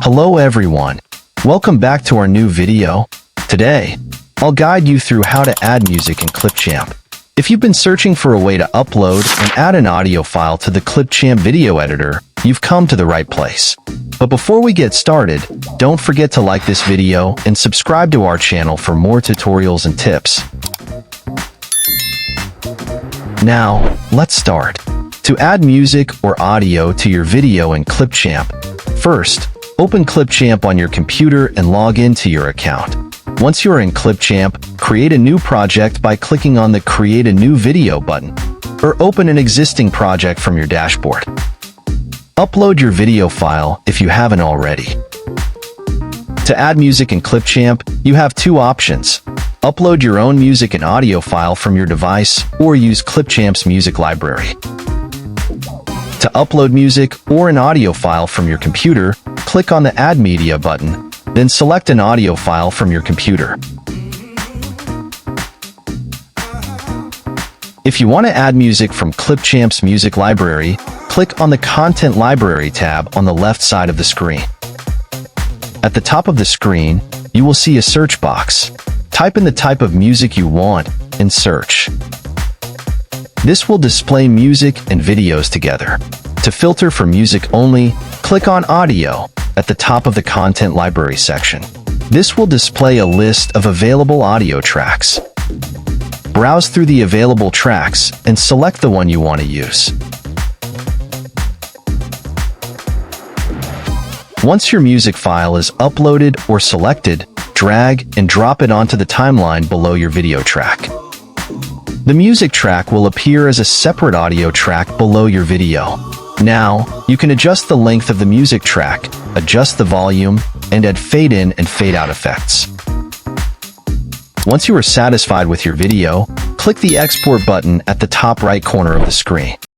Hello everyone, welcome back to our new video. Today, I'll guide you through how to add music in Clipchamp. If you've been searching for a way to upload and add an audio file to the Clipchamp video editor, you've come to the right place. But before we get started, don't forget to like this video and subscribe to our channel for more tutorials and tips. Now, let's start. To add music or audio to your video in Clipchamp, first, open Clipchamp on your computer and log into your account. Once you're in Clipchamp, create a new project by clicking on the Create a New Video button, or open an existing project from your dashboard. Upload your video file if you haven't already. To add music in Clipchamp, you have two options. Upload your own music and audio file from your device, or use Clipchamp's music library. To upload music or an audio file from your computer, click on the Add Media button, then select an audio file from your computer. If you want to add music from Clipchamp's music library, click on the Content Library tab on the left side of the screen. At the top of the screen, you will see a search box. Type in the type of music you want and search. This will display music and videos together. To filter for music only, click on Audio at the top of the Content Library section. This will display a list of available audio tracks. Browse through the available tracks and select the one you want to use. Once your music file is uploaded or selected, drag and drop it onto the timeline below your video track. The music track will appear as a separate audio track below your video. Now, you can adjust the length of the music track, adjust the volume, and add fade-in and fade-out effects. Once you are satisfied with your video, click the Export button at the top right corner of the screen.